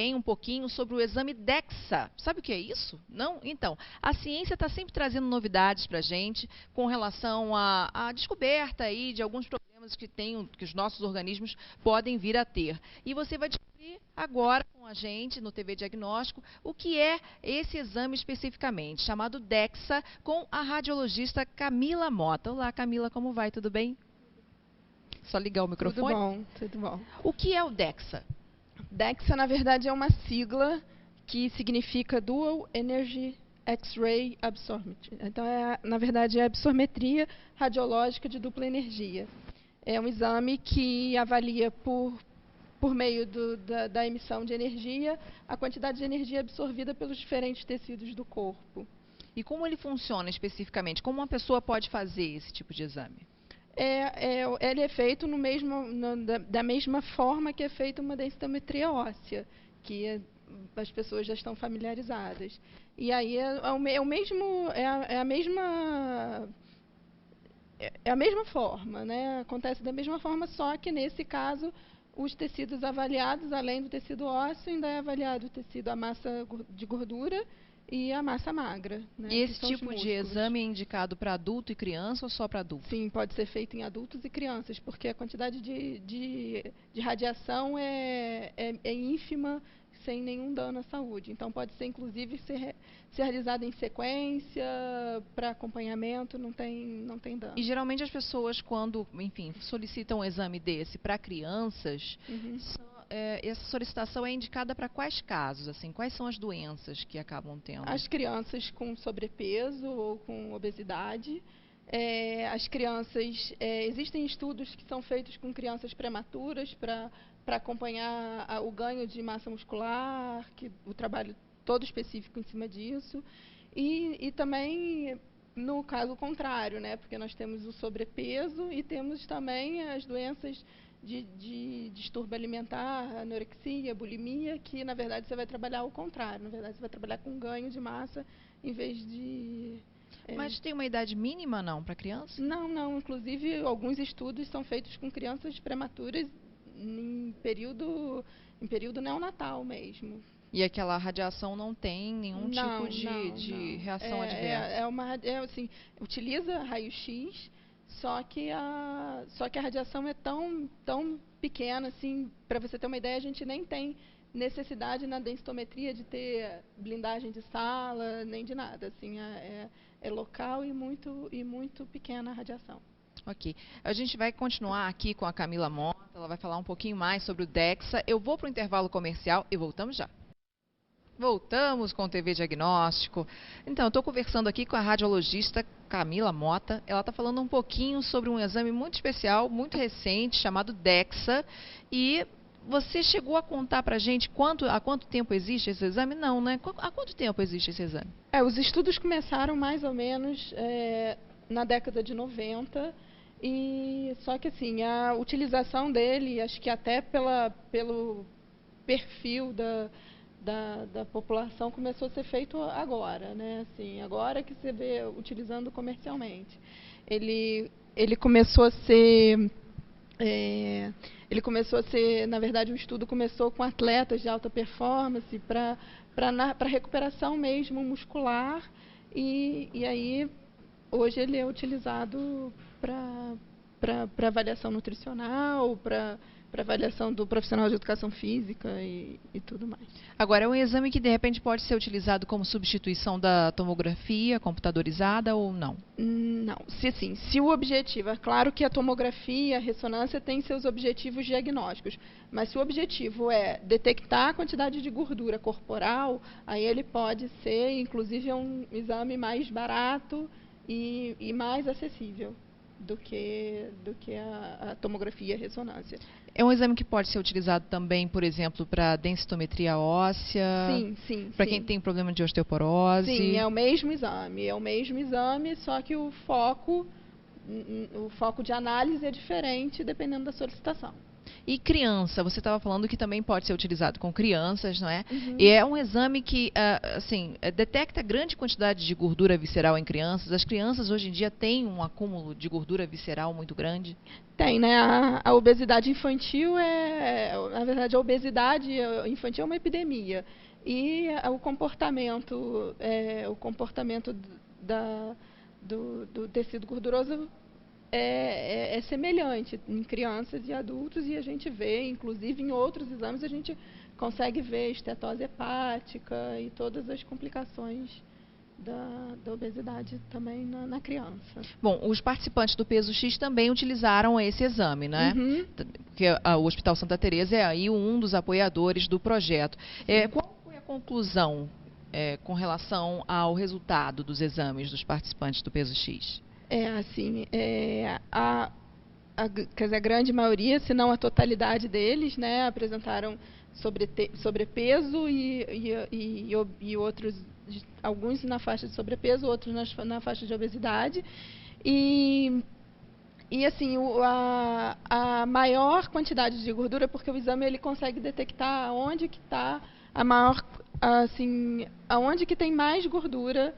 também um pouquinho sobre o exame DEXA. Sabe o que é isso? Não? Então, a ciência está sempre trazendo novidades para a gente com relação à descoberta aí de alguns problemas que os nossos organismos podem vir a ter. E você vai descobrir agora com a gente no TV Diagnóstico o que é esse exame especificamente, chamado DEXA, com a radiologista Camila Mota. Olá, Camila, como vai? Tudo bem? Só ligar o microfone. Tudo bom, tudo bom. O que é o DEXA? DEXA, na verdade, é uma sigla que significa Dual Energy X-Ray Absorption. Então, na verdade, é a absormetria radiológica de dupla energia. É um exame que avalia por meio da emissão de energia a quantidade de energia absorvida pelos diferentes tecidos do corpo. E como ele funciona especificamente? Como uma pessoa pode fazer esse tipo de exame? Ele é feito da mesma forma que é feita uma densitometria óssea, que as pessoas já estão familiarizadas. E aí é a mesma forma, né? Acontece da mesma forma, só que nesse caso os tecidos avaliados, além do tecido ósseo, ainda é avaliado o tecido, a massa de gordura e a massa magra. Né, e esse tipo de exame é indicado para adulto e criança ou só para adulto? Sim, pode ser feito em adultos e crianças, porque a quantidade de radiação é ínfima, sem nenhum dano à saúde. Então, pode ser, inclusive, ser realizado em sequência, para acompanhamento, não tem dano. E, geralmente, as pessoas, quando, enfim, solicitam um exame desse para crianças, essa solicitação é indicada para quais casos? Assim, quais são as doenças que acabam tendo? As crianças com sobrepeso ou com obesidade. As crianças, existem estudos que são feitos com crianças prematuras para acompanhar o ganho de massa muscular, o trabalho todo específico em cima disso. E também no caso contrário, né? Porque nós temos o sobrepeso e temos também as doenças de distúrbio alimentar, anorexia, bulimia, que na verdade você vai trabalhar ao contrário. Na verdade você vai trabalhar com ganho de massa em vez de... Mas tem uma idade mínima, não, para criança? Não. Inclusive, alguns estudos são feitos com crianças prematuras em período neonatal mesmo. E aquela radiação não tem nenhum tipo de reação adversa? Assim, utiliza raio-x, só que a radiação é tão pequena, assim, para você ter uma ideia, a gente nem tem necessidade na densitometria de ter blindagem de sala, nem de nada. Assim, é local e muito pequena a radiação. Ok. A gente vai continuar aqui com a Camila Mota, ela vai falar um pouquinho mais sobre o DEXA. Eu vou para o intervalo comercial e voltamos já. Voltamos com o TV Diagnóstico. Então, eu estou conversando aqui com a radiologista Camila Mota. Ela está falando um pouquinho sobre um exame muito especial, muito recente, chamado DEXA. E você chegou a contar para a gente há quanto tempo existe esse exame? Não, né? Há quanto tempo existe esse exame? Os estudos começaram mais ou menos na década de 90. Só que assim, a utilização dele, acho que até pelo perfil da população, começou a ser feito agora, né? Assim, agora que você vê utilizando comercialmente. Ele começou a ser, na verdade, o estudo começou com atletas de alta performance para recuperação mesmo muscular, e aí hoje ele é utilizado para avaliação nutricional, para avaliação do profissional de educação física e tudo mais. Agora, é um exame que de repente pode ser utilizado como substituição da tomografia computadorizada ou não? Não. Se o objetivo, é claro que a tomografia, a ressonância tem seus objetivos diagnósticos, mas se o objetivo é detectar a quantidade de gordura corporal, aí ele pode ser, inclusive, um exame mais barato e mais acessível do que a tomografia e a ressonância. É um exame que pode ser utilizado também, por exemplo, para densitometria óssea? Sim. Para quem tem problema de osteoporose? Sim, é o mesmo exame, só que o foco de análise é diferente dependendo da solicitação. E criança, você estava falando que também pode ser utilizado com crianças, não é? Uhum. E é um exame que, assim, detecta grande quantidade de gordura visceral em crianças. As crianças hoje em dia têm um acúmulo de gordura visceral muito grande? Tem, né? A obesidade infantil na verdade, a obesidade infantil é uma epidemia. E o comportamento do tecido gorduroso é semelhante em crianças e adultos, e a gente vê, inclusive em outros exames, a gente consegue ver estetose hepática e todas as complicações da obesidade também na criança. Bom, os participantes do Peso X também utilizaram esse exame, né? Uhum. Porque o Hospital Santa Teresa é aí um dos apoiadores do projeto. Qual foi a conclusão com relação ao resultado dos exames dos participantes do Peso X? Quer dizer, a grande maioria, se não a totalidade deles, né, apresentaram sobrepeso e outros, alguns na faixa de sobrepeso, outros na faixa de obesidade. E assim, a maior quantidade de gordura, porque o exame ele consegue detectar onde que está a maior, assim, aonde que tem mais gordura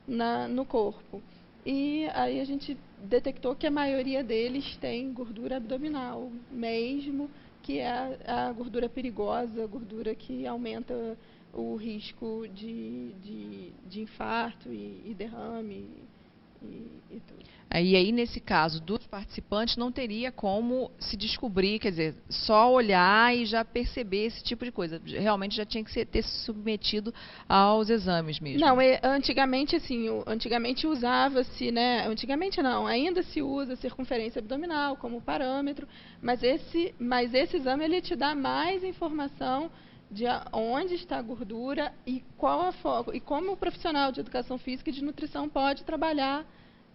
no corpo. E aí a gente detectou que a maioria deles tem gordura abdominal mesmo, que é a gordura perigosa, a gordura que aumenta o risco de infarto e derrame e tudo. Aí, nesse caso dos participantes, não teria como se descobrir, quer dizer, só olhar e já perceber esse tipo de coisa. Realmente já tinha que ter se submetido aos exames mesmo. Não, antigamente, assim, antigamente usava-se, né? Antigamente não, ainda se usa a circunferência abdominal como parâmetro, mas esse exame ele te dá mais informação de onde está a gordura e qual e como o profissional de educação física e de nutrição pode trabalhar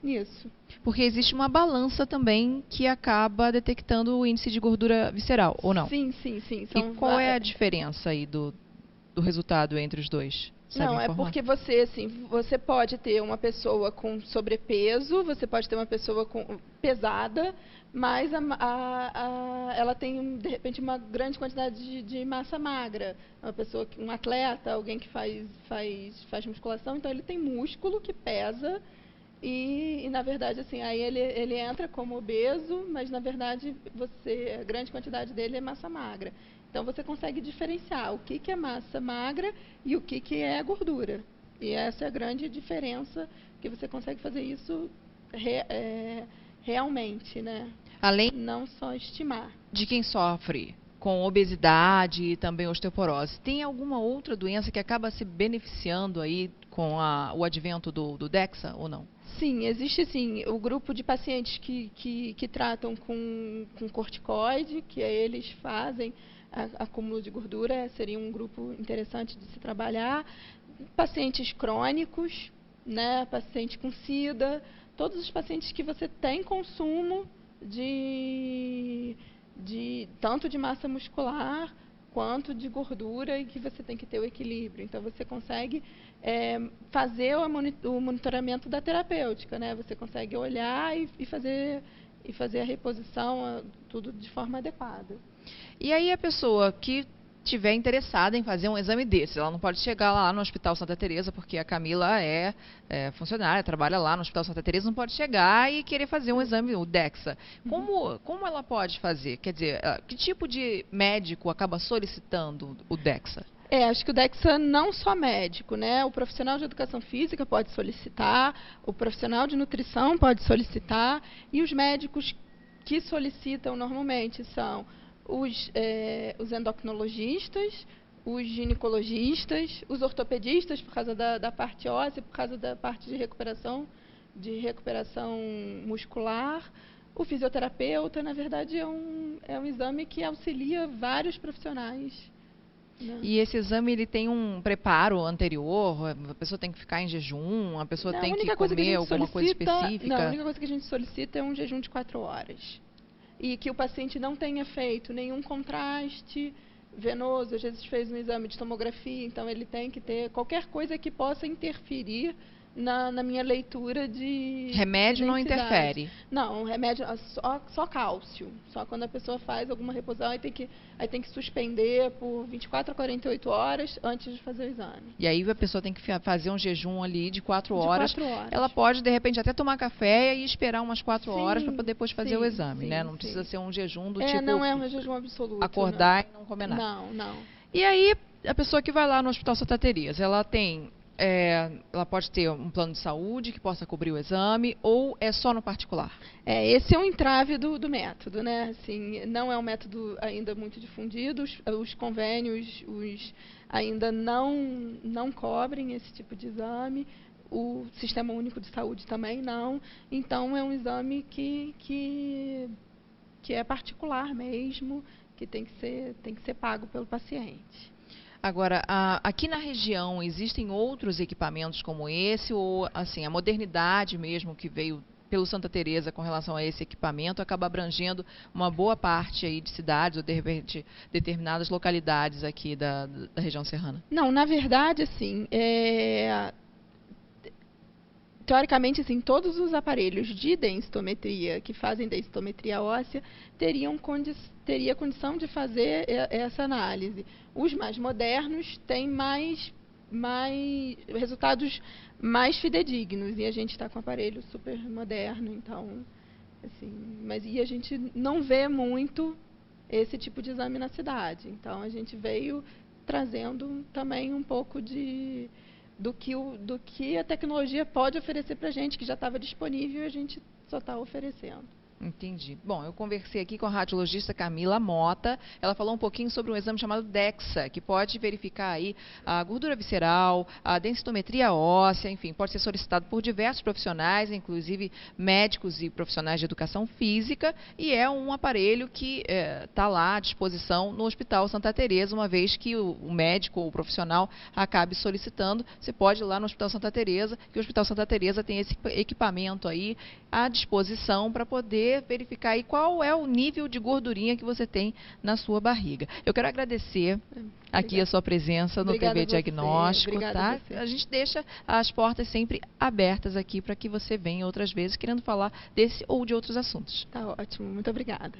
nisso. Porque existe uma balança também que acaba detectando o índice de gordura visceral, ou não? Sim. E qual é a diferença aí do resultado entre os dois? Não, é porque você pode ter uma pessoa com sobrepeso, você pode ter uma pessoa pesada, mas ela tem, de repente, uma grande quantidade de massa magra. Um atleta, alguém que faz musculação, então ele tem músculo que pesa e na verdade, assim, aí ele entra como obeso, mas na verdade a grande quantidade dele é massa magra. Então você consegue diferenciar o que é massa magra e o que é gordura. E essa é a grande diferença, que você consegue fazer isso realmente, né? Além não só estimar. De quem sofre com obesidade e também osteoporose, tem alguma outra doença que acaba se beneficiando aí com o advento do DEXA ou não? Sim, existe sim o grupo de pacientes que tratam com corticoide, que eles fazem acúmulo de gordura, seria um grupo interessante de se trabalhar. Pacientes crônicos, né, paciente com SIDA, todos os pacientes que você tem consumo tanto de massa muscular quanto de gordura e que você tem que ter o equilíbrio. Então, você consegue fazer o monitoramento da terapêutica, né? Você consegue olhar e fazer a reposição, tudo de forma adequada. E aí a pessoa que estiver interessada em fazer um exame desse, ela não pode chegar lá no Hospital Santa Teresa, porque a Camila é funcionária, trabalha lá no Hospital Santa Teresa, não pode chegar e querer fazer um exame, o DEXA. Como ela pode fazer? Quer dizer, que tipo de médico acaba solicitando o DEXA? Acho que o DEXA não só médico, né? O profissional de educação física pode solicitar, o profissional de nutrição pode solicitar, e os médicos que solicitam normalmente são os endocrinologistas, os ginecologistas, os ortopedistas, por causa da parte óssea, por causa da parte de recuperação muscular. O fisioterapeuta, na verdade, é um exame que auxilia vários profissionais. Não. E esse exame ele tem um preparo anterior? A pessoa tem que ficar em jejum? A pessoa tem que comer alguma coisa específica? Não, a única coisa que a gente solicita é um jejum de 4 horas. E que o paciente não tenha feito nenhum contraste venoso. Às vezes fez um exame de tomografia, então ele tem que ter qualquer coisa que possa interferir na minha leitura de Remédio não densidade. interfere? Não, remédio só cálcio. Só quando a pessoa faz alguma reposição, aí tem que suspender por 24 a 48 horas antes de fazer o exame. E aí a pessoa tem que fazer um jejum ali de 4 De horas. 4 horas. Ela pode, de repente, até tomar café e esperar umas 4 horas para Sim, depois fazer sim, o exame, sim, né? Não sim. precisa ser um jejum do É, tipo não é um jejum absoluto. acordar e não comer nada. Não, não. E aí, a pessoa que vai lá no Hospital Santa Teresa, ela tem, ela pode ter um plano de saúde que possa cobrir o exame, ou é só no particular? Esse é um entrave do método, né? Assim, não é um método ainda muito difundido, os convênios ainda não cobrem esse tipo de exame, o Sistema Único de Saúde também não, então é um exame que é particular mesmo, que tem que ser pago pelo paciente. Agora, aqui na região existem outros equipamentos como esse, ou assim, a modernidade mesmo que veio pelo Santa Teresa com relação a esse equipamento acaba abrangendo uma boa parte aí de cidades ou de repente determinadas localidades aqui da região serrana? Não, na verdade, assim, teoricamente, assim, todos os aparelhos de densitometria que fazem densitometria óssea teria condição de fazer essa análise. Os mais modernos têm mais resultados mais fidedignos, e a gente está com um aparelho super moderno, então, assim, e a gente não vê muito esse tipo de exame na cidade. Então, a gente veio trazendo também um pouco do que a tecnologia pode oferecer para a gente, que já estava disponível e a gente só está oferecendo. Entendi. Bom, eu conversei aqui com a radiologista Camila Mota. Ela falou um pouquinho sobre um exame chamado DEXA, que pode verificar aí a gordura visceral, a densitometria óssea, enfim, pode ser solicitado por diversos profissionais, inclusive médicos e profissionais de educação física, e é um aparelho que está lá à disposição no Hospital Santa Teresa, uma vez que o médico ou o profissional acabe solicitando. Você pode ir lá no Hospital Santa Teresa, que o Hospital Santa Teresa tem esse equipamento aí à disposição para poder verificar aí qual é o nível de gordurinha que você tem na sua barriga. Eu quero agradecer aqui a sua presença no TV Diagnóstico, tá? A gente deixa as portas sempre abertas aqui para que você venha outras vezes querendo falar desse ou de outros assuntos. Tá ótimo, muito obrigada.